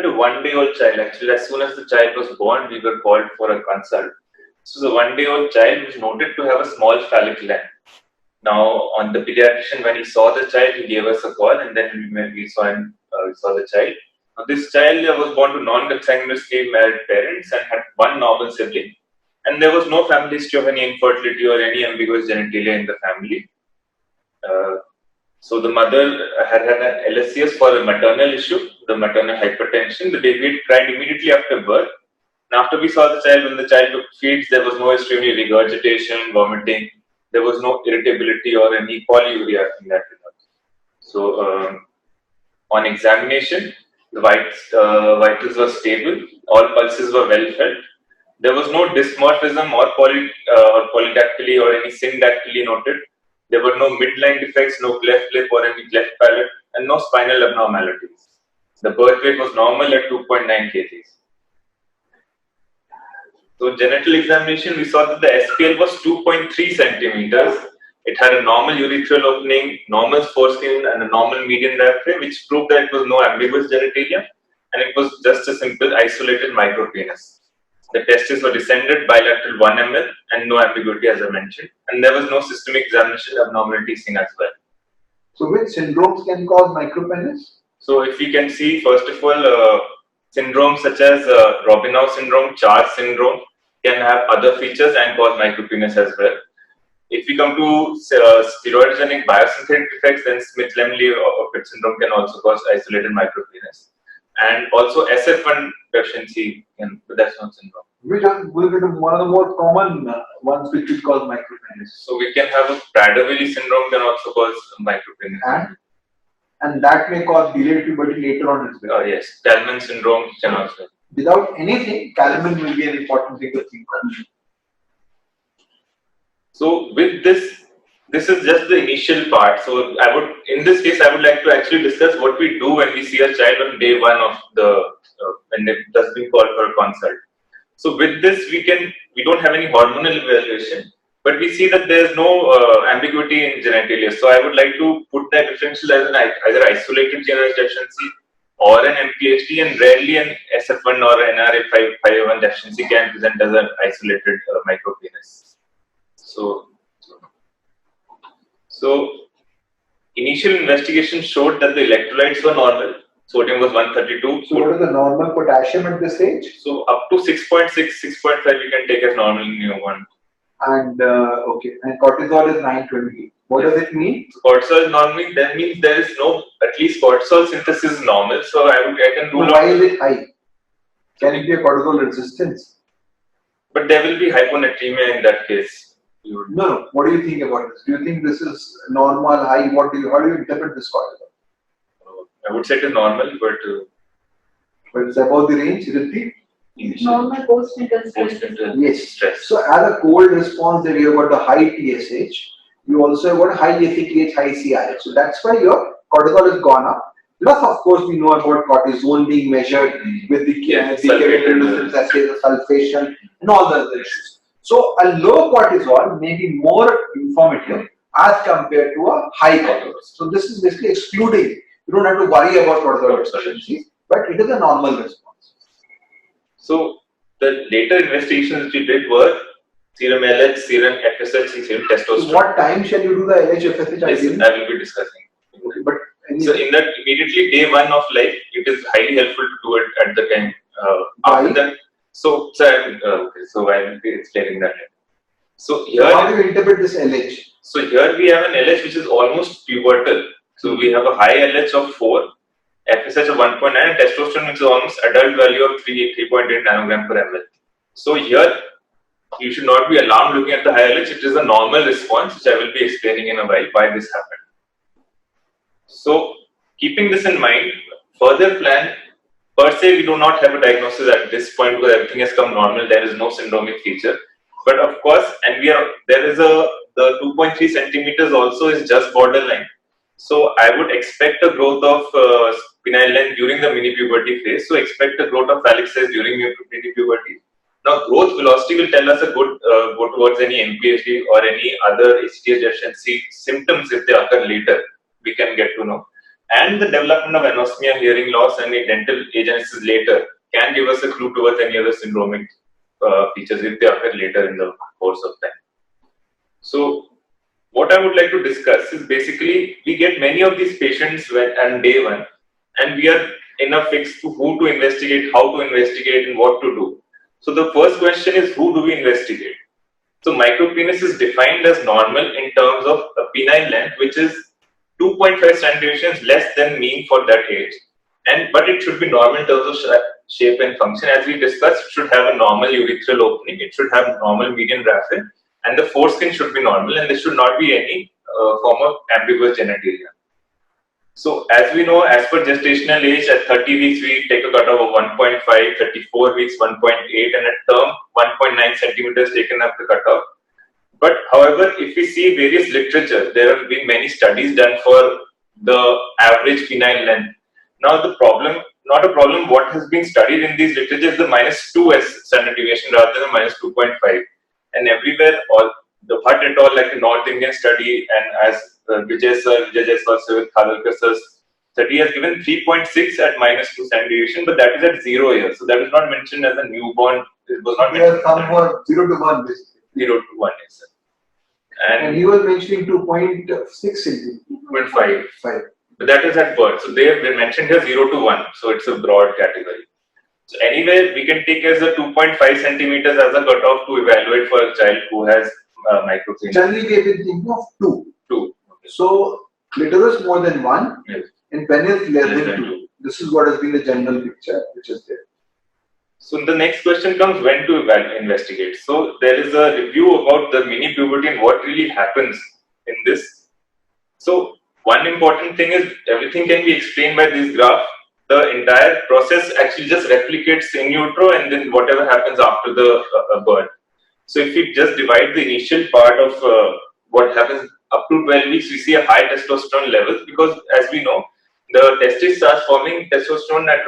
a 1-day-old child. Actually, as soon as the child was born, we were called for a consult. So the 1-day-old child was noted to have a small phallic gland. Now, on the pediatrician, when he saw the child, he gave us a call, and then we saw the child. Now, this child was born to non-consanguineously married parents and had one normal sibling. And there was no family history of any infertility or any ambiguous genitalia in the family. So the mother had an LSCS for a maternal issue, the maternal hypertension. The baby cried immediately after birth. And after we saw the child, when the child took feeds, there was no history of any regurgitation, vomiting. There was no irritability or any polyuria in that regard. So on examination, the vitals were stable. All pulses were well felt. There was no dysmorphism or polydactyly or any syndactyly noted. There were no midline defects, no cleft lip or any cleft palate, and no spinal abnormalities. The birth weight was normal at 2.9 kgs. So genital examination, we saw that the SPL was 2.3 centimeters. It had a normal urethral opening, normal foreskin, and a normal median diaphragm, which proved that it was no ambiguous genitalia, and it was just a simple isolated micropenis. The testes were descended, bilateral 1 ml, and no ambiguity, as I mentioned. And there was no systemic examination abnormality seen as well. So, which syndromes can cause micropenis? So, if we can see, first of all, syndromes such as Robinow syndrome, Charles syndrome can have other features and cause micropenis as well. If we come to steroidogenic biosynthetic defects, then Smith-Lemley or Pitt syndrome can also cause isolated micropenis. And also SF1 deficiency in Proteek syndrome. Which will be one of the more common ones which will cause micropenis. So we can have a Prader-Willi syndrome can also cause micropenis. And that may cause delayed puberty later on as well. Yes, Talman syndrome can also. Without anything, Kalman will be an important thing to think of. So with this is just the initial part. So in this case, I would like to actually discuss what we do when we see a child on day one of when it has been called for a consult. So with this, we don't have any hormonal evaluation, but we see that there is no ambiguity in genitalia. So I would like to put that differential as either isolated general deficiency or an MPHD, and rarely an SF1 or NRA551 deficiency can present as an isolated micropenis. So initial investigation showed that the electrolytes were normal. Sodium was 132. So what is the normal potassium at this stage? So up to 6.6, 6.5 we can take as normal in newborn. And okay, and cortisol is 920. What does it mean? So cortisol is normal. That means there is no, at least cortisol synthesis is normal. So I can rule out. Why is it high? Can it be a cortisol resistance? But there will be hyponatremia in that case. No. What do you think about this? Do you think this is normal, high? How do you interpret this cortisol? I would say it is normal, but it's above the range. Is it normal post-natal stress? Yes. Stress. So as a cold response, there you have got the high TSH. You also have got high ACTH, high CRH. So that's why your cortisol has gone up. Plus, of course, we know about cortisol being measured with the chemical resistance assay, the sulfation, and all the other issues. So a low cortisol may be more informative as compared to a high cortisol. So this is basically excluding. You don't have to worry about cortisol deficiency, but it is a normal response. So the later investigations we did were serum LH, serum FSH, and serum testosterone. So what time shall you do the LH, FSH? Yes, I will be discussing. But so in that immediately day one of life, it is highly helpful to do it at the time. After that, so I will be explaining that. So here, how do you interpret this LH? So here we have an LH which is almost pubertal. So we have a high LH of 4, FSH of 1.9, and testosterone which is almost adult value of 3.8 nanogram per ml. So here you should not be alarmed looking at the high LH. It is a normal response, which I will be explaining in a while why this happened. So keeping this in mind, further plan. Per se, we do not have a diagnosis at this point because everything has come normal. There is no syndromic feature. But of course, there is the 2.3 centimeters also is just borderline. So I would expect a growth of penile length during the mini puberty phase. So expect a growth of phallic size during mini puberty. Now growth velocity will tell us a good go towards any MPHD or any other HTH deficiency symptoms if they occur later. We can get to know. and the development of anosmia, hearing loss, and a dental agenesis later can give us a clue towards any other syndromic features if they occur later in the course of time. So, what I would like to discuss is basically we get many of these patients on day one, and we are in a fix to who to investigate, how to investigate, and what to do. So, the first question is who do we investigate? So, micropenis is defined as normal in terms of a penile length, which is 2.5 centimeters less than mean for that age, but it should be normal in terms of shape and function. As we discussed, it should have a normal urethral opening, it should have normal median raphe, and the foreskin should be normal, and there should not be any form of ambiguous genitalia. So, as we know, as per gestational age, at 30 weeks we take a cutoff of 1.5, 34 weeks 1.8, and at term 1.9 centimeters taken up the cutoff. But however, if we see various literature, there have been many studies done for the average penile length. Now the problem, not a problem, what has been studied in these literature is the -2 standard deviation rather than -2.5. And everywhere, all the Bhatt et al. Like a North Indian study, and as Vijay Jaiswal with Khadarkar sir's study has given 3.6 at -2 standard deviation, but that is at 0 years. So that is not mentioned as a newborn. It was not mentioned. Come for 0 to 1 basically. 0 to 1, yes, sir. And he was mentioning 2.6 centimeters. 0.5. But that is at birth. So they mentioned here 0 to 1. So it's a broad category. So anyway, we can take as a 2.5 centimeters as a cutoff to evaluate for a child who has micropenis. Generally, we have been thinking of 2. 2. Okay. So clitoris more than 1, yes, and penis less than 2. This is what has been the general picture which is there. So the next question comes when to investigate. So there is a review about the mini puberty and what really happens in this. So one important thing is everything can be explained by this graph. The entire process actually just replicates in utero and then whatever happens after the birth. So if we just divide the initial part of what happens up to 12 weeks, we see a high testosterone levels because as we know, the testis starts forming testosterone at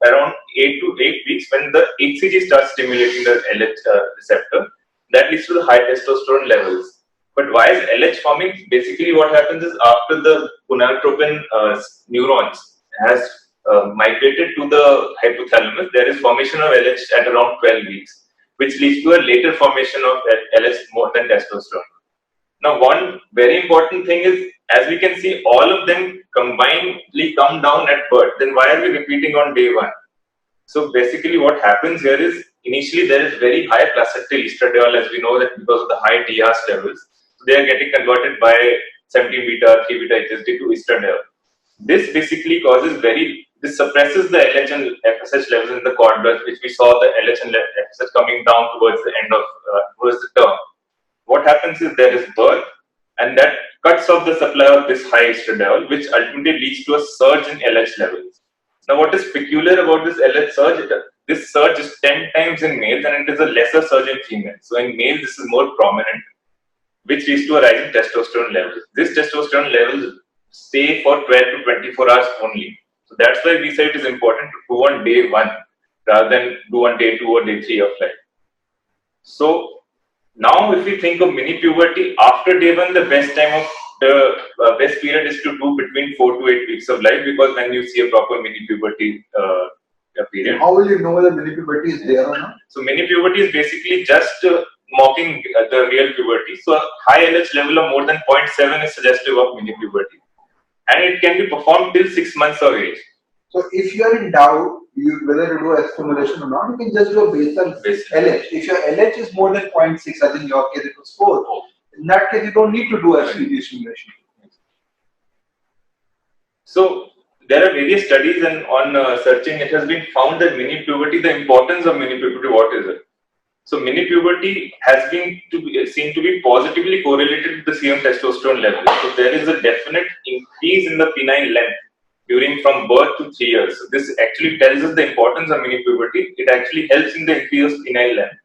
around 8 to 8 weeks when the HCG starts stimulating the LH receptor. That leads to the high testosterone levels. But why is LH forming? Basically what happens is after the gonadotropin neurons has migrated to the hypothalamus, there is formation of LH at around 12 weeks, which leads to a later formation of LH more than testosterone. Now, one very important thing is, as we can see, all of them combinedly come down at birth. Then why are we repeating on day 1? So basically what happens here is, initially there is very high placental estradiol, as we know that because of the high DHAS levels. So they are getting converted by 17-beta, 3-beta HSD to estradiol. This basically causes this suppresses the LH and FSH levels in the cord blood, which we saw the LH and FSH coming down towards the end of, towards the term. What happens is there is birth, and that cuts off the supply of this high estradiol, which ultimately leads to a surge in LH levels. Now, what is peculiar about this LH surge? This surge is 10 times in males, and it is a lesser surge in females. So, in males, this is more prominent, which leads to a rise in testosterone levels. This testosterone levels stay for 12 to 24 hours only. So, that's why we say it is important to do on day 1 rather than do on day 2 or day 3 of life. So, now, if we think of mini puberty, after day 1, the best time of the best period is to do between 4 to 8 weeks of life because when you see a proper mini puberty period. How will you know whether mini puberty is there or not? So, mini puberty is basically just mocking the real puberty. So, a high LH level of more than 0.7 is suggestive of mini puberty, and it can be performed till 6 months of age. So, if you are in doubt whether to do a stimulation or not, you can just do a basal LH. If your LH is more than 0.6, as in your case it was 4, in that case you don't need to do a stimulation. So there are various studies and on searching it has been found that mini puberty, the importance of mini puberty, what is it? So mini puberty has been seen to be positively correlated with the serum testosterone level. So there is a definite increase in the penile length during from birth to 3 years. So this actually tells us the importance of mini puberty. It actually helps in the increase of penile length.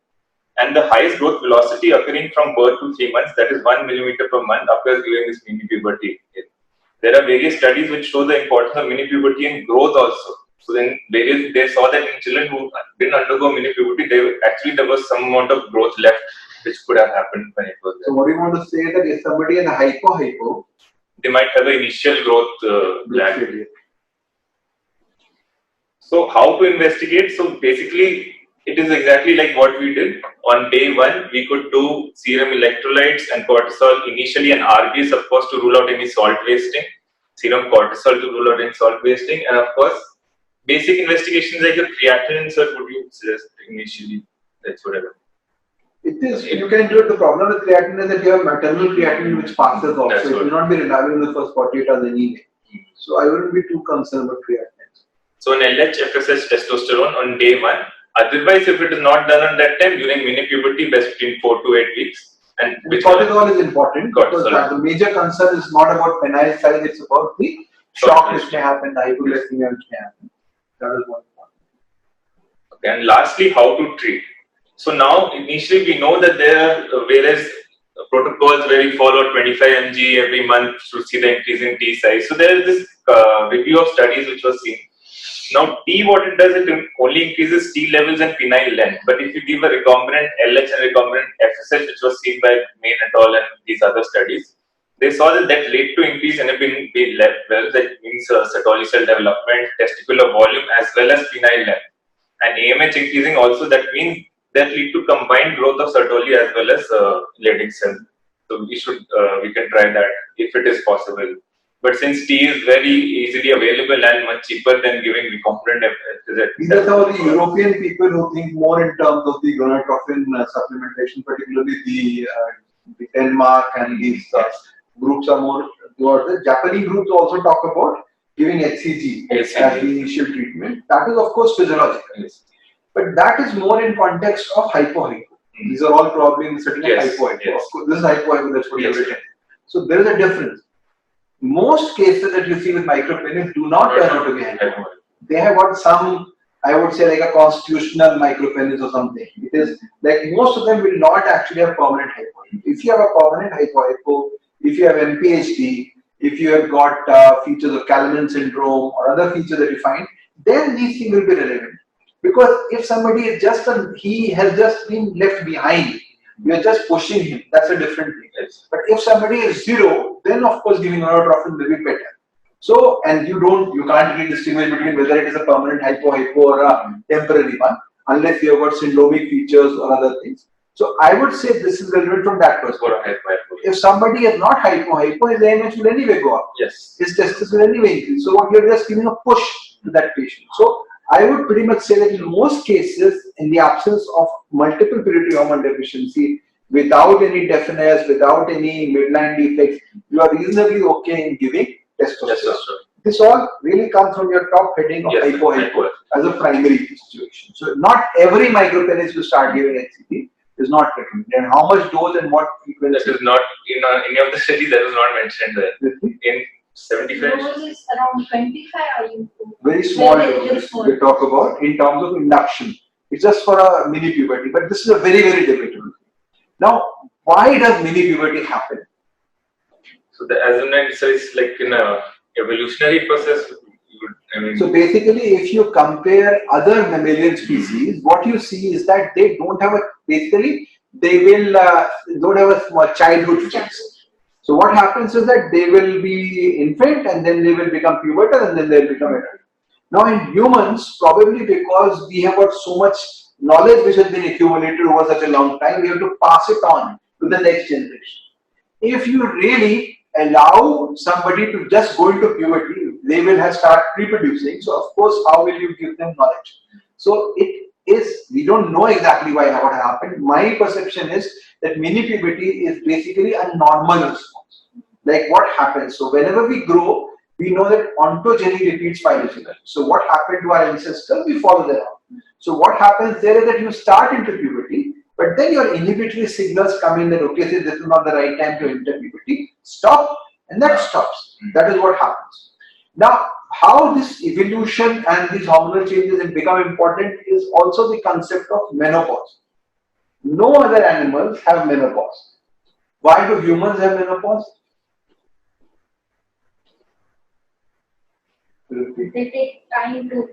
And the highest growth velocity occurring from birth to 3 months, that is 1 millimeter per month, occurs during this mini puberty. There are various studies which show the importance of mini puberty in growth also. So then they saw that in children who didn't undergo mini puberty, there was some amount of growth left which could have happened when it was there. So what do you want to say that if somebody has hypo, they might have an initial growth lag. So how to investigate? So basically, it is exactly like what we did. On day 1, we could do serum electrolytes and cortisol initially, and RBs, of course, to rule out any salt wasting, serum cortisol to rule out any salt wasting, and of course, basic investigations like the creatinine insert would you suggest initially? That's whatever. It is, you can do it. The problem with creatinine is that you have maternal creatinine which passes off, so it will not be reliable in the first 48 hours anyway. So I wouldn't be too concerned about creatinine. So an LH, FSH, testosterone on day 1. Otherwise, if it is not done at that time, during mini puberty, best between 4 to 8 weeks. And cortisol is important because the major concern is not about penile size, it's about the shock which may happen, the hypoglycemia which may happen. That is one point. Okay, and lastly, how to treat. So now, initially, we know that there are various protocols where we follow 25 mg every month to see the increase in T size. So there is this review of studies which was seen. Now, T, what it does, it only increases T levels and penile length. But if you give a recombinant LH and recombinant FSH, which was seen by Main et al. And these other studies, they saw that led to increase in NPN levels, that means Sertoli cell development, testicular volume, as well as penile length. And AMH increasing also, that means that lead to combined growth of Sertoli as well as Leydig cell. So we can try that if it is possible. But since T is very easily available and much cheaper than giving recombinant FSH. These are some of the European people who think more in terms of the gonadotropin supplementation, particularly the Denmark and these groups are more towards it. Japanese groups also talk about giving HCG as the initial treatment. That is of course physiological. Yes. But that is more in context of hypo-hypo. These are all probably in the setting of hypo-hypo. Of course, this is hypo-hypo, that's what you have written. So there is a difference. Most cases that you see with micropenis do not turn out to be hypo. They have got some, I would say, like a constitutional micropenis or something. It is like most of them will not actually have permanent hypo. If you have a permanent hypo, if you have NPHD, if you have got features of Kalman syndrome or other features that you find, then these things will be relevant. Because if somebody is he has just been left behind, you are just pushing him, that's a different thing. Yes. But if somebody is zero, then of course giving gonadotropin will be better. So, and you can't really distinguish between whether it is a permanent hypo or a temporary one, unless you have got syndromic features or other things. So I would say this is relevant from that perspective. If somebody is not hypo, his AMH will anyway go up. Yes. His testis will anyway increase. So what you're just giving a push to that patient. So I would pretty much say that in most cases, in the absence of multiple pituitary hormone deficiency, without any deafness, without any midline defects, you are reasonably okay in giving testosterone. This all really comes from your top heading of hypo as a primary situation. So not every micropenis you start giving HCG is not recommended. And how much dose and what frequency? That is not in any of the studies, that is not mentioned there. In 75? Dose is around 25 or you? Very small doses we talk about in terms of induction. It's just for a mini puberty, but this is a very, very debatable thing. Now, why does mini puberty happen? So as I said, it's like in a evolutionary process. So basically, if you compare other mammalian species, what you see is that they don't have don't have a childhood phase. So what happens is that they will be infant and then they will become pubertal and then they will become adult. Now in humans, probably because we have got so much knowledge which has been accumulated over such a long time, we have to pass it on to the next generation. If you really allow somebody to just go into puberty, they will start reproducing. So of course, how will you give them knowledge? So we don't know exactly what happened. My perception is that mini puberty is basically a normal response. Like what happens? So whenever we grow, we know that ontogeny repeats phylogenetically. So what happened to our ancestors, we follow that up. So what happens there is that you start into puberty, but then your inhibitory signals come in that, okay, so this is not the right time to enter puberty, stop, and that stops. That is what happens. Now, how this evolution and these hormonal changes have become important is also the concept of menopause. No other animals have menopause. Why do humans have menopause? They take time to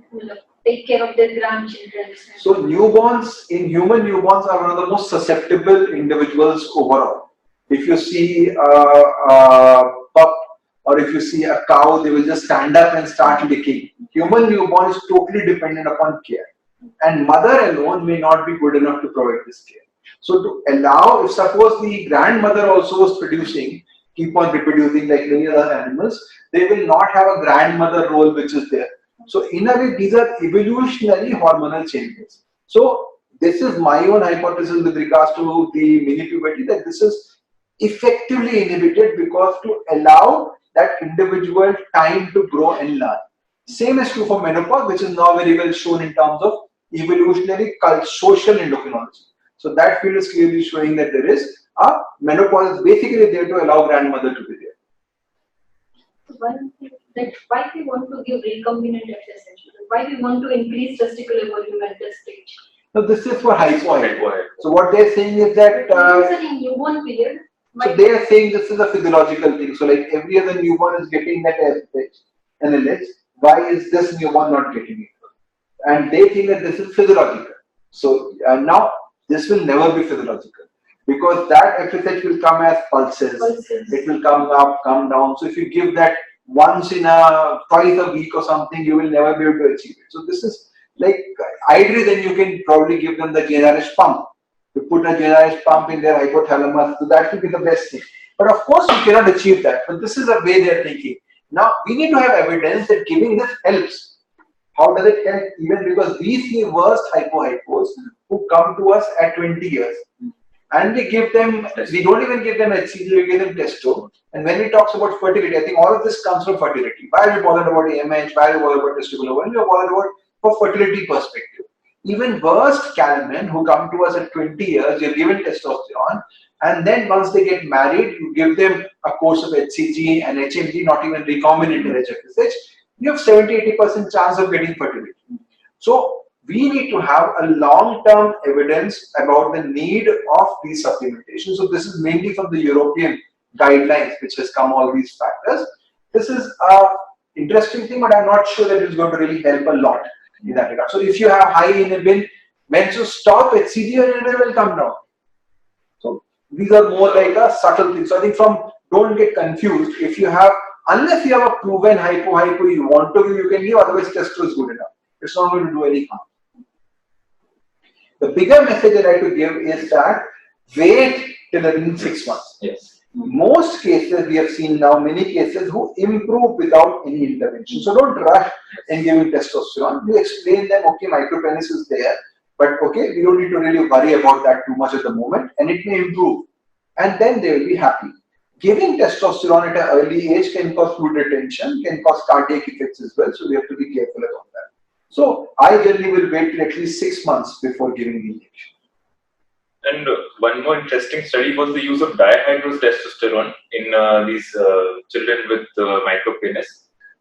take care of their grandchildren. So newborns, human newborns are one of the most susceptible individuals overall. If you see a pup Or if you see a cow, they will just stand up and start licking. Human newborn is totally dependent upon care. And mother alone may not be good enough to provide this care. So to allow, if suppose the grandmother also was producing, keep on reproducing like many other animals, they will not have a grandmother role which is there. So in a way, these are evolutionary hormonal changes. So this is my own hypothesis with regards to the mini puberty, that this is effectively inhibited because to allow that individual time to grow and learn. Same is true for menopause, which is now very well shown in terms of evolutionary social endocrinology. So that field is clearly showing that there is a menopause is basically there to allow grandmother to be there. One thing, that why we want to give recombinant FSH, why we want to increase testicular volume at this stage. So this is for hypo. So what they are saying is that in newborn period. So they are saying this is a physiological thing. So like every other newborn is getting that FSH and LH. Why is this newborn not getting it? And they think that this is physiological. So now this will never be physiological because that FSH will come as pulses. It will come up, come down. So if you give that twice a week or something, you will never be able to achieve it. So this is like ideally then you can probably give them the GnRH pump. You put a GnRH pump in their hypothalamus, so that will be the best thing. But of course you cannot achieve that. But this is the way they are thinking. Now we need to have evidence that giving this helps. How does it help? Even because we see worst hypos who come to us at 20 years. And we give them, we don't even give them HCG, we give them testo. And when we talk about fertility, I think all of this comes from fertility. Why are we bothered about AMH? Why are we bothered about testicular volume? We are bothered about for fertility perspective. Even worst cattlemen who come to us at 20 years, you're given testosterone, and then once they get married, you give them a course of HCG and HMG, not even recombinant FSH, you have 70-80% chance of getting fertility. So we need to have a long-term evidence about the need of these supplementations. So this is mainly from the European guidelines, which has come all these factors. This is an interesting thing, but I'm not sure that it's going to really help a lot in that regard. So if you have high inhibin, when you stop HCG, your inhibin will come down. So these are more like a subtle thing. So I think don't get confused. If you have, unless you have a proven hypo you want to give, you can give, otherwise testo is good enough. It's not going to do any harm. The bigger message I like to give is that wait till within 6 months. Yes. Most cases we have seen now, many cases who improve without any intervention. So don't rush in giving testosterone. You explain them, okay, micropenis is there, but okay, we don't need to really worry about that too much at the moment, and it may improve. And then they will be happy. Giving testosterone at an early age can cause fluid retention, can cause cardiac effects as well, so we have to be careful about that. So I generally will wait till at least 6 months before giving the injection. And one more interesting study was the use of dihydrotestosterone in these children with micropenis.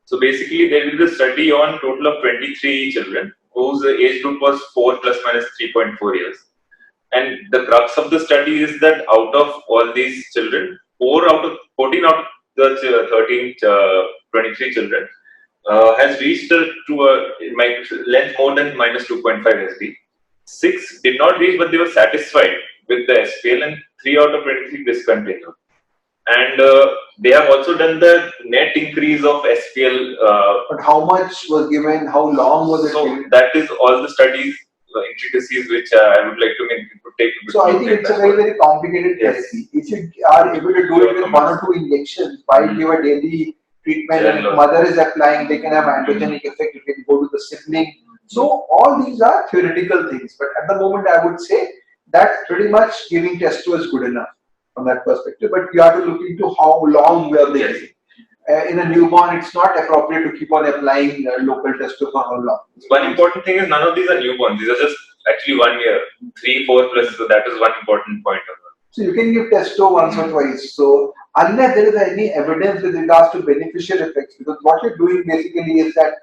So basically, they did a study on total of 23 children whose age group was 4 plus minus 3.4 years. And the crux of the study is that out of all these children, 14 out of the 23 children has reached to a length more than minus 2.5 SB. 6 did not reach, but they were satisfied with the SPL, and 3 out of 23 discontinued. And they have also done the net increase of SPL. But how much was given? How long was it given? That is all the studies, intricacies, which I would like to take. So I think it's a very, very complicated therapy. If you are able to do it with 1 or 2 injections, while you have a daily treatment, and if mother is applying, they can have androgenic effect. You can go to the sibling. So all these are theoretical things, but at the moment I would say that pretty much giving testo is good enough from that perspective. But you have to look into how long we are giving. In a newborn, it's not appropriate to keep on applying local testo for how long. One important thing is none of these are newborns. These are just actually 1 year, 3, 4 plus. So that is one important point. So you can give testo once or twice. So unless there is any evidence with regards to beneficial effects, because what you're doing basically is that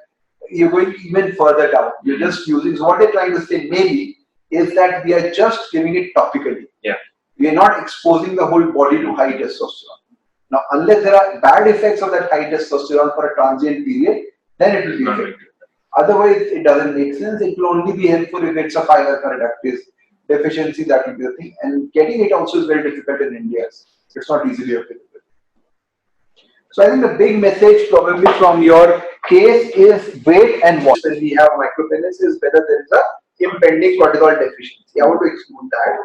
you're going even further down. You're just using, so what they're trying to say maybe is that we are just giving it topically. Yeah. We are not exposing the whole body to high testosterone. Now, unless there are bad effects of that high testosterone for a transient period, then it will be effective. Otherwise, it doesn't make sense. It will only be helpful if it's a pyrethroreductase deficiency, that will be the thing. And getting it also is very difficult in India. It's not easily available. So I think the big message probably from your case is wait and watch. When we have micropenis is whether there is a impending cortisol deficiency. I want to exclude that.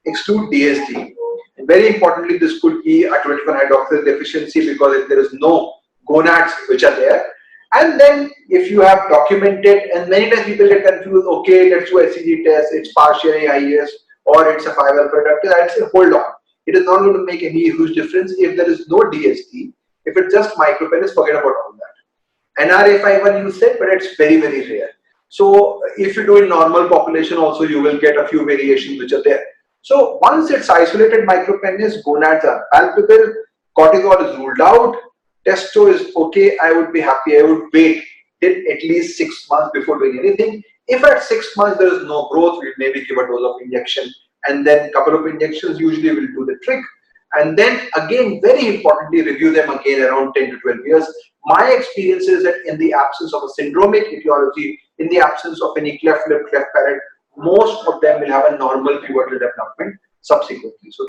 Exclude DSD. And very importantly, this could be a 21 hydroxylase deficiency because if there is no gonads which are there. And then if you have documented, and many times people get confused, okay, let's do SCG test, it's partially IS or it's a 5-alpha reductase. I'd say hold on. It is not going to make any huge difference if there is no DSD. If it's just micropenis, forget about all that. NRA51 you said, but it's very, very rare. So if you do in normal population also, you will get a few variations which are there. So once it's isolated micropenis, gonads are palpable, cortisol is ruled out, testo is okay, I would be happy, I would wait till at least 6 months before doing anything. If at 6 months there is no growth, we'll maybe give a dose of injection, and then couple of injections usually will do the trick. And then again, very importantly, review them again around 10 to 12 years. My experience is that in the absence of a syndromic etiology, in the absence of any cleft lip, cleft palate, most of them will have a normal pubertal development subsequently. So